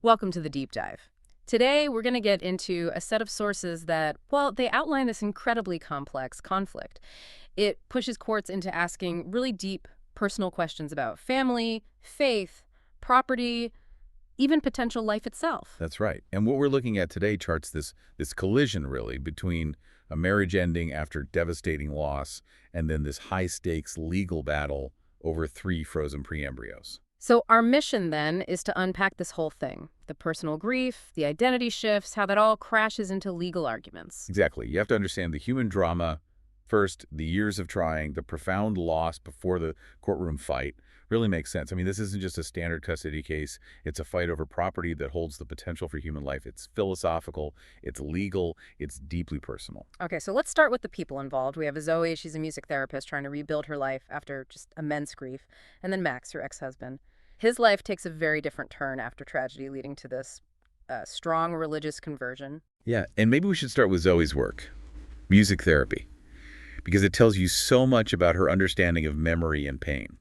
Welcome to the deep dive. Today, we're going to get into a set of sources that, well, they outline this incredibly complex conflict. It pushes courts into asking really deep personal questions about family, faith, property, even potential life itself. That's right. And what we're looking at today charts this collision, really, between a marriage ending after devastating loss and then this high-stakes legal battle over 3 frozen pre-embryos. So our mission, then, is to unpack this whole thing. The personal grief, the identity shifts, how that all crashes into legal arguments. Exactly. You have to understand the human drama, first, the years of trying, the profound loss before the courtroom fight. Really makes sense. I mean, this isn't just a standard custody case. It's a fight over property that holds the potential for human life. It's philosophical, it's legal, it's deeply personal. Okay, so let's start with the people involved. We have Zoe, she's a music therapist trying to rebuild her life after just immense grief. And then Max, her ex-husband. His life takes a very different turn after tragedy, leading to this strong religious conversion. Yeah, and maybe we should start with Zoe's work, music therapy, because it tells you so much about her understanding of memory and pain.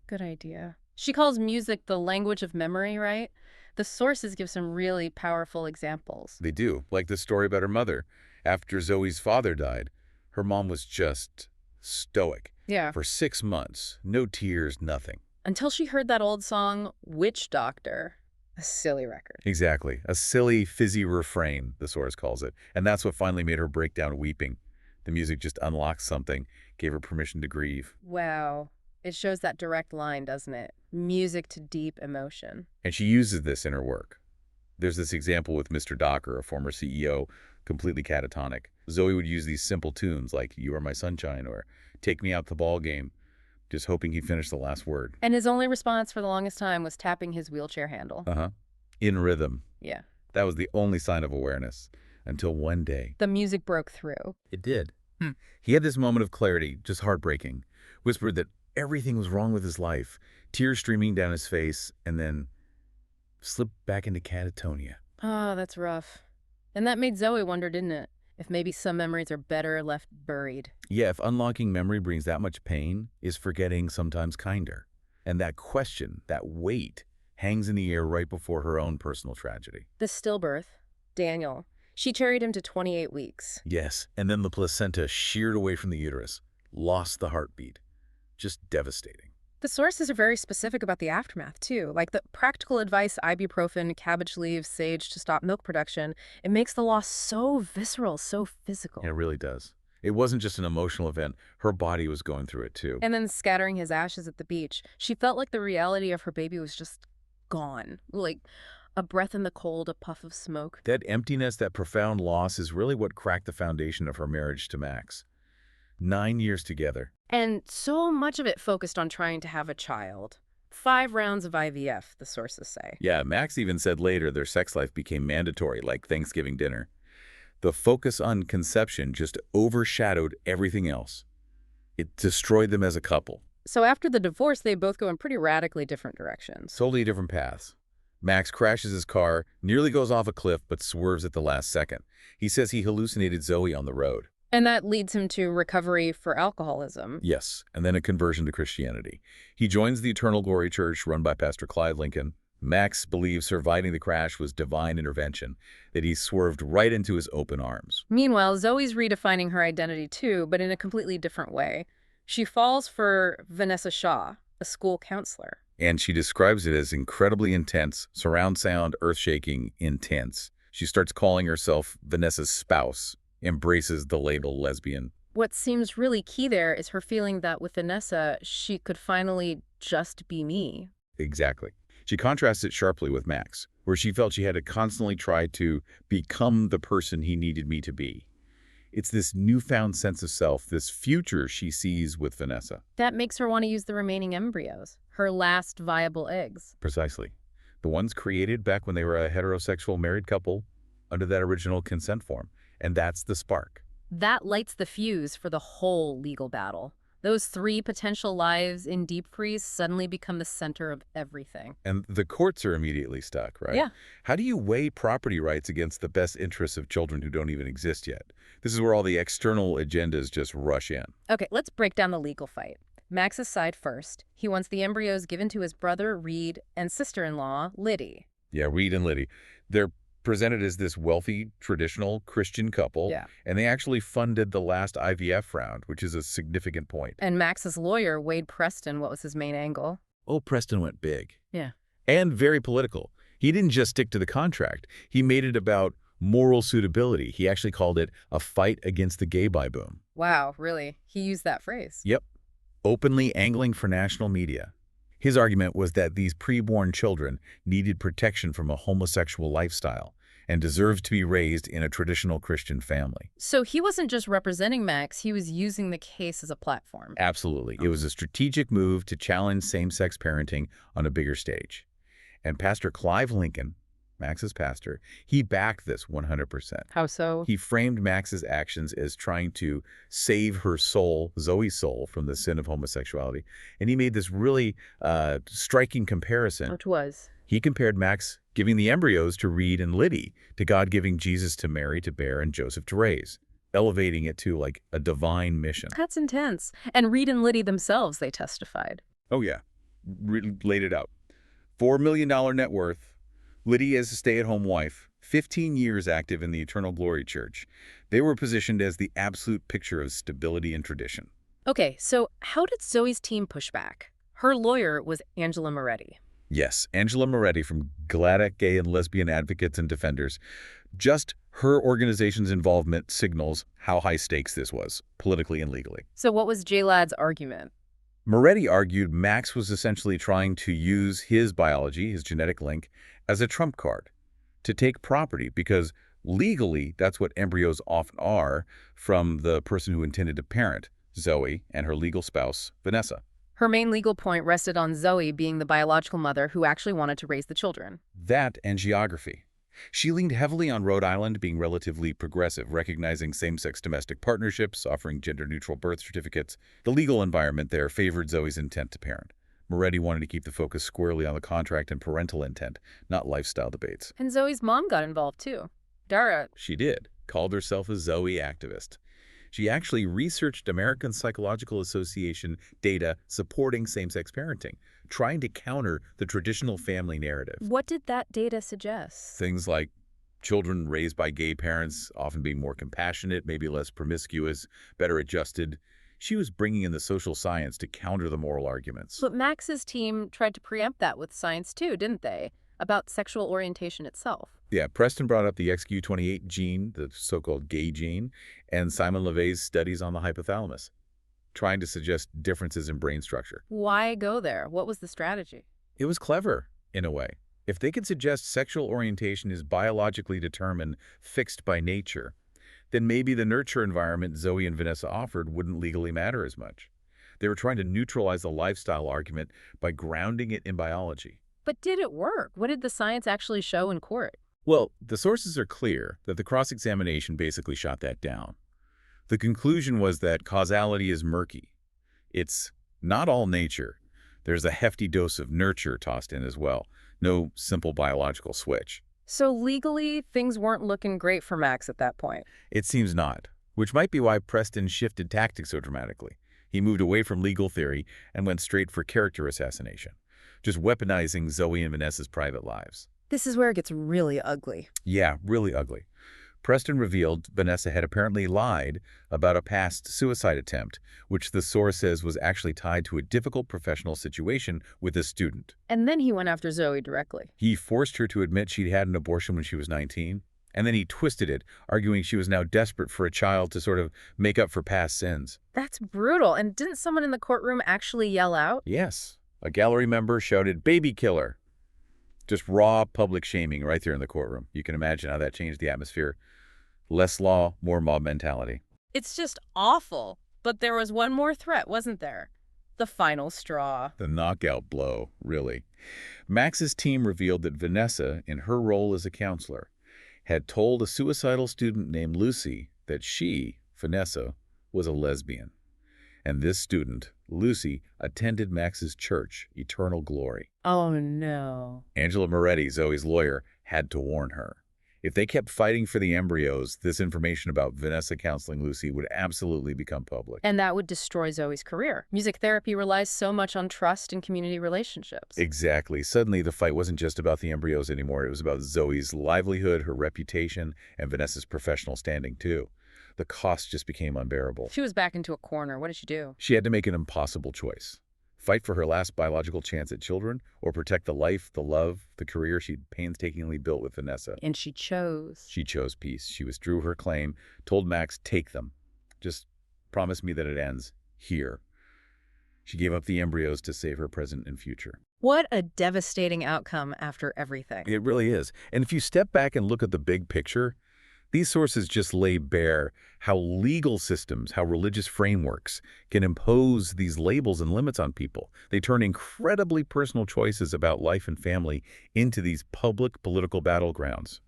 Good idea. She calls music the language of memory, right? The sources give some really powerful examples. They do, like the story about her mother. After Zoe's father died, her mom was just stoic. Yeah. For 6 months, no tears, nothing. Until she heard that old song, Witch Doctor. A silly record. Exactly. A silly, fizzy refrain, the source calls it. And that's what finally made her break down weeping. The music just unlocked something, gave her permission to grieve. Wow. It shows that direct line, doesn't it? Music to deep emotion. And she uses this in her work. There's this example with Mr. Docker, a former CEO, completely catatonic. Zoe would use these simple tunes like You Are My Sunshine or Take Me Out the Ball Game, just hoping he'd finish the last word. And his only response for the longest time was tapping his wheelchair handle. In rhythm. Yeah. That was the only sign of awareness. Until one day. The music broke through. It did. He had this moment of clarity, just heartbreaking, whispered that everything was wrong with his life, tears streaming down his face, and then slipped back into catatonia. Oh, that's rough. And that made Zoe wonder, didn't it? If maybe some memories are better left buried. Yeah, if unlocking memory brings that much pain, is forgetting sometimes kinder? And that question, that weight, hangs in the air right before her own personal tragedy. The stillbirth, Daniel. She carried him to 28 weeks. Yes, and then the placenta sheared away from the uterus, lost the heartbeat. Just devastating. The sources are very specific about the aftermath, too. Like the practical advice, ibuprofen, cabbage leaves, sage to stop milk production. It makes the loss so visceral, so physical. Yeah, it really does. It wasn't just an emotional event. Her body was going through it, too. And then scattering his ashes at the beach. She felt like the reality of her baby was just gone. Like a breath in the cold, a puff of smoke. That emptiness, that profound loss is really what cracked the foundation of her marriage to Max. 9 years together. And so much of it focused on trying to have a child. 5 rounds of IVF, the sources say. Yeah, Max even said later their sex life became mandatory, like Thanksgiving dinner. The focus on conception just overshadowed everything else. It destroyed them as a couple. So after the divorce, they both go in pretty radically different directions. Totally different paths. Max crashes his car, nearly goes off a cliff, but swerves at the last second. He says he hallucinated Zoe on the road. And that leads him to recovery for alcoholism. Yes, and then a conversion to Christianity. He joins the Eternal Glory Church run by Pastor Clive Lincoln. Max believes surviving the crash was divine intervention, that he swerved right into his open arms. Meanwhile, Zoe's redefining her identity too, but in a completely different way. She falls for Vanessa Shaw, a school counselor. And she describes it as incredibly intense, surround sound, earth-shaking, intense. She starts calling herself Vanessa's spouse, embraces the label lesbian. What seems really key there is her feeling that with Vanessa, she could finally just be me. Exactly. She contrasts it sharply with Max, where she felt she had to constantly try to become the person he needed me to be. It's this newfound sense of self, this future she sees with Vanessa. That makes her want to use the remaining embryos, her last viable eggs. Precisely. The ones created back when they were a heterosexual married couple under that original consent form. And that's the spark. That lights the fuse for the whole legal battle. Those 3 potential lives in deep freeze suddenly become the center of everything. And the courts are immediately stuck, right? Yeah. How do you weigh property rights against the best interests of children who don't even exist yet? This is where all the external agendas just rush in. Okay, let's break down the legal fight. Max's side first. He wants the embryos given to his brother, Reed, and sister-in-law, Liddy. Yeah, Reed and Liddy. They're presented as this wealthy, traditional Christian couple, Yeah. and they actually funded the last IVF round, which is a significant point. And Max's lawyer, Wade Preston, what was his main angle? Oh, Preston went big. Yeah. And very political. He didn't just stick to the contract. He made it about moral suitability. He actually called it a fight against the gay bi boom. Wow, really? He used that phrase. Yep. Openly angling for national media. His argument was that these preborn children needed protection from a homosexual lifestyle and deserved to be raised in a traditional Christian family. So he wasn't just representing Max, he was using the case as a platform. Absolutely. It was a strategic move to challenge same-sex parenting on a bigger stage. And Pastor Clive Lincoln, Max's pastor, he backed this 100%. How so? He framed Max's actions as trying to save her soul, Zoe's soul, from the sin of homosexuality. And he made this really striking comparison. Which was? He compared Max giving the embryos to Reed and Liddy to God giving Jesus to Mary to bear and Joseph to raise, elevating it to like a divine mission. That's intense. And Reed and Liddy themselves, they testified. Oh, yeah. Laid it out. $4 million net worth. Liddy as a stay-at-home wife, 15 years active in the Eternal Glory Church. They were positioned as the absolute picture of stability and tradition. Okay, so how did Zoe's team push back? Her lawyer was Angela Moretti. Yes, Angela Moretti from GLAADC Gay and Lesbian Advocates and Defenders. Just her organization's involvement signals how high stakes this was, politically and legally. So what was JLAD's argument? Moretti argued Max was essentially trying to use his biology, his genetic link, as a trump card to take property because legally that's what embryos often are from the person who intended to parent, Zoe, and her legal spouse, Vanessa. Her main legal point rested on Zoe being the biological mother who actually wanted to raise the children. That and geography. She leaned heavily on Rhode Island being relatively progressive, recognizing same-sex domestic partnerships, offering gender-neutral birth certificates. The legal environment there favored Zoe's intent to parent. Moretti wanted to keep the focus squarely on the contract and parental intent, not lifestyle debates. And Zoe's mom got involved too. Dara. She did, called herself a Zoe activist. She actually researched American Psychological Association data supporting same-sex parenting, trying to counter the traditional family narrative. What did that data suggest? Things like children raised by gay parents often being more compassionate, maybe less promiscuous, better adjusted. She was bringing in the social science to counter the moral arguments. But Max's team tried to preempt that with science too, didn't they? About sexual orientation itself. Yeah, Preston brought up the XQ28 gene, the so-called gay gene, and Simon LeVay's studies on the hypothalamus, trying to suggest differences in brain structure. Why go there? What was the strategy? It was clever, in a way. If they could suggest sexual orientation is biologically determined, fixed by nature, then maybe the nurture environment Zoe and Vanessa offered wouldn't legally matter as much. They were trying to neutralize the lifestyle argument by grounding it in biology. But did it work? What did the science actually show in court? Well, the sources are clear that the cross-examination basically shot that down. The conclusion was that causality is murky. It's not all nature. There's a hefty dose of nurture tossed in as well. No simple biological switch. So legally, things weren't looking great for Max at that point. It seems not, which might be why Preston shifted tactics so dramatically. He moved away from legal theory and went straight for character assassination, just weaponizing Zoe and Vanessa's private lives. This is where it gets really ugly. Yeah, really ugly. Preston revealed Vanessa had apparently lied about a past suicide attempt, which the source says was actually tied to a difficult professional situation with a student. And then he went after Zoe directly. He forced her to admit she'd had an abortion when she was 19, and then he twisted it, arguing she was now desperate for a child to sort of make up for past sins. That's brutal. And didn't someone in the courtroom actually yell out? Yes. A gallery member shouted, "Baby killer." Just raw public shaming right there in the courtroom. You can imagine how that changed the atmosphere. Less law, more mob mentality. It's just awful. But there was one more threat, wasn't there? The final straw. The knockout blow, really. Max's team revealed that Vanessa, in her role as a counselor, had told a suicidal student named Lucy that she, Vanessa, was a lesbian. And this student, Lucy, attended Max's church, Eternal Glory. Oh, no. Angela Moretti, Zoe's lawyer, had to warn her. If they kept fighting for the embryos, this information about Vanessa counseling Lucy would absolutely become public. And that would destroy Zoe's career. Music therapy relies so much on trust and community relationships. Exactly. Suddenly, the fight wasn't just about the embryos anymore. It was about Zoe's livelihood, her reputation, and Vanessa's professional standing, too. The cost just became unbearable. She was back into a corner. What did she do? She had to make an impossible choice. Fight for her last biological chance at children, or protect the life, the love, the career she'd painstakingly built with Vanessa. And she chose. She chose peace. She withdrew her claim, told Max, take them. Just promise me that it ends here. She gave up the embryos to save her present and future. What a devastating outcome after everything. It really is. And if you step back and look at the big picture, these sources just lay bare how legal systems, how religious frameworks can impose these labels and limits on people. They turn incredibly personal choices about life and family into these public political battlegrounds,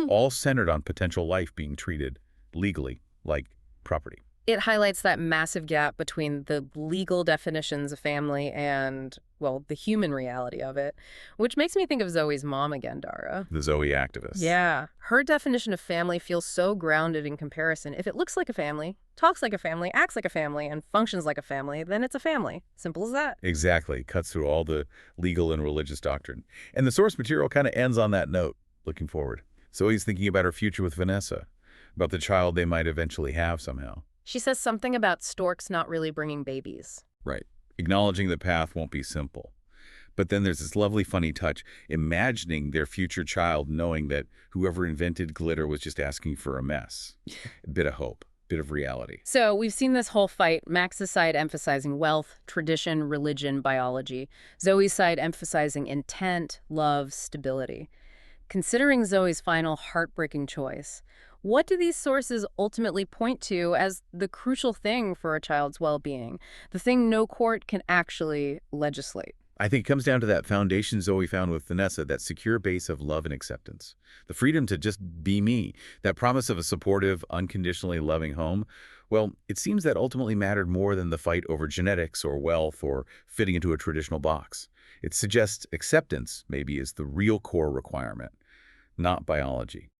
all centered on potential life being treated legally like property. It highlights that massive gap between the legal definitions of family and, well, the human reality of it, which makes me think of Zoe's mom again, Dara. The Zoe activist. Yeah. Her definition of family feels so grounded in comparison. If it looks like a family, talks like a family, acts like a family, and functions like a family, then it's a family. Simple as that. Exactly. Cuts through all the legal and religious doctrine. And the source material kind of ends on that note, looking forward. Zoe's thinking about her future with Vanessa, about the child they might eventually have somehow. She says something about storks not really bringing babies. Right. Acknowledging the path won't be simple. But then there's this lovely, funny touch, imagining their future child knowing that whoever invented glitter was just asking for a mess. A bit of hope, a bit of reality. So we've seen this whole fight, Max's side emphasizing wealth, tradition, religion, biology. Zoe's side emphasizing intent, love, stability. Considering Zoe's final heartbreaking choice, what do these sources ultimately point to as the crucial thing for a child's well-being, the thing no court can actually legislate? I think it comes down to that foundation Zoe found with Vanessa, that secure base of love and acceptance. The freedom to just be me, that promise of a supportive, unconditionally loving home. Well, it seems that ultimately mattered more than the fight over genetics or wealth or fitting into a traditional box. It suggests acceptance maybe is the real core requirement, not biology.